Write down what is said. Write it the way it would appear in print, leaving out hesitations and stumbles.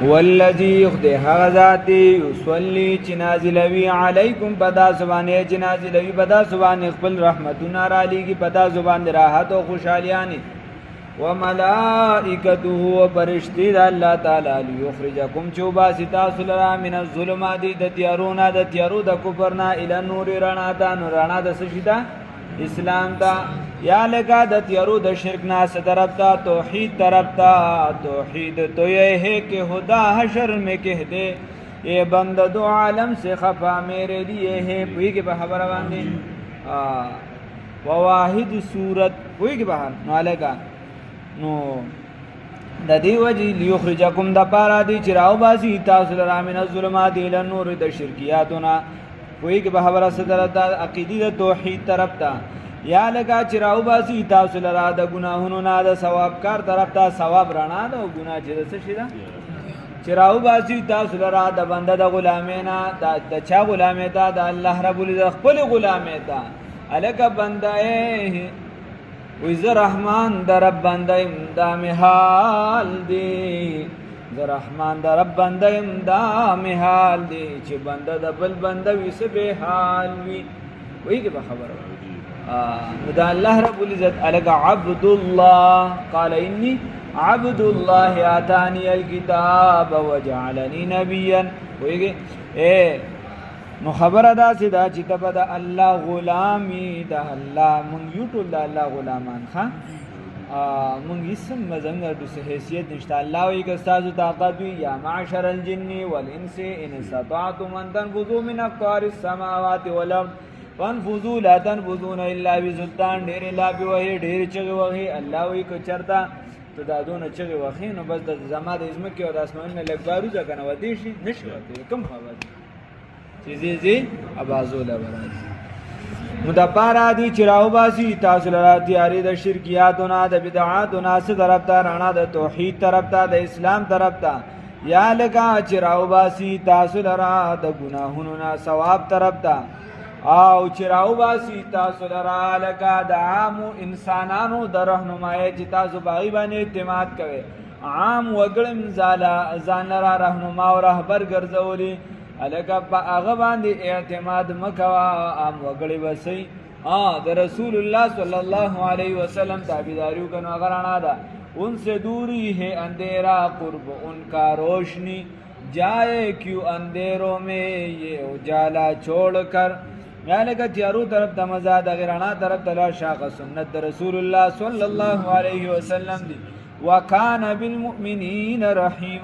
والذی خدای هغه ذات یصلی چې نازلوي علیکم پدا سبحانه چې نازلوي پدا سبحانه خپل رحمتونه را لېږي پدا سبحانه راحت او خوشحالیانه وملائکته و فرشتي د الله تعالی لیخرجکم چوباسی تاسو لرا من الظلمات د تیارونه د تیارو د کفر نه الی نور رڼا ته نور رڼا د سشیدا اسلام ته یا لگا د تیارو د شرک نه طرف ته توحید طرف ته توحید تو یہ ہے کہ خدا حشر میں کہہ دے یہ بندہ دو عالم سے خفا میرے لیے ہے کوئی کے خبر باندې واحد صورت کوئی کے بہر نو لگا نو د دې وجه لیخرجکم د پارا دی چراو باسی تاسو لرا من الظلمات الى النور د شرکیاتنا کوئی کے خبر صدر د عقیدی د توحید طرف ته یا لگا چراو باسی تاسو لرا د گناهونو نه د ثواب کار طرف ته ثواب رڼا ده او ګناه چې څه شي ده چراو باسی تاسو لرا د بنده د غلامینا د چا غلامه ده د الله رب العزت خپل غلامه ده الګ بنده وی ز رحمان در رب بنده امدام حال دی ز رحمان در رب بنده امدام حال دی چې بنده د بل بنده وی سبه حال وی وی کې خبر دا الله رب العزت الگ عبد الله قال انی عبد الله آتانی الكتاب وجعلنی نبیا وی کې نو خبره دا سدا چې تبه د الله غلامی د الله مونږ یو ټول د الله غلامان ښا مونږ اسم مزنګ د حیثیت نشته الله وی که تاسو طاقت یا معشر الجن والانس ان استطعتم ان تنفذوا من اقطار السماوات والارض فانفذوا لا تنفذون الا بسلطان ډیر لا به وهي ډیر چغه وهي الله وی که چرتا ته دا دونه چغه وهي نو بس د زما د ازمکه او د اسمان نه لګبارو ځکه نو ودی شي نشوته کم خبر چیزی ابازو لبراز مدپارا دی چراو باسی تاسو لرا تیاری د شرکیاتونا د بدعاتونا سے طرف تا رانا د توحید طرف تا د اسلام طرف تا یا لگا چراو باسی تاسو لرا د گناہونونا ثواب طرف تا او چراو باسی تاسو لرا لگا د عام انسانانو د رهنمای چې تاسو باغی باندې اعتماد کوي عام وګړم ځان لرا رهنما او رهبر ګرځولي الګه په هغه باندې اعتماد مکوا عام وګړي وسی د رسول الله صلی الله علیه وسلم تابعداریو کنو اگر انا دا ان سے دوری ہے اندھیرا قرب ان کا روشنی جائے کیوں اندھیروں میں یہ اجالا چھوڑ کر یعنی کہ تیارو طرف تمزاد اگر انا طرف تلا شاق سنت رسول اللہ صلی اللہ علیہ وسلم دی وکان بالمؤمنین رحیما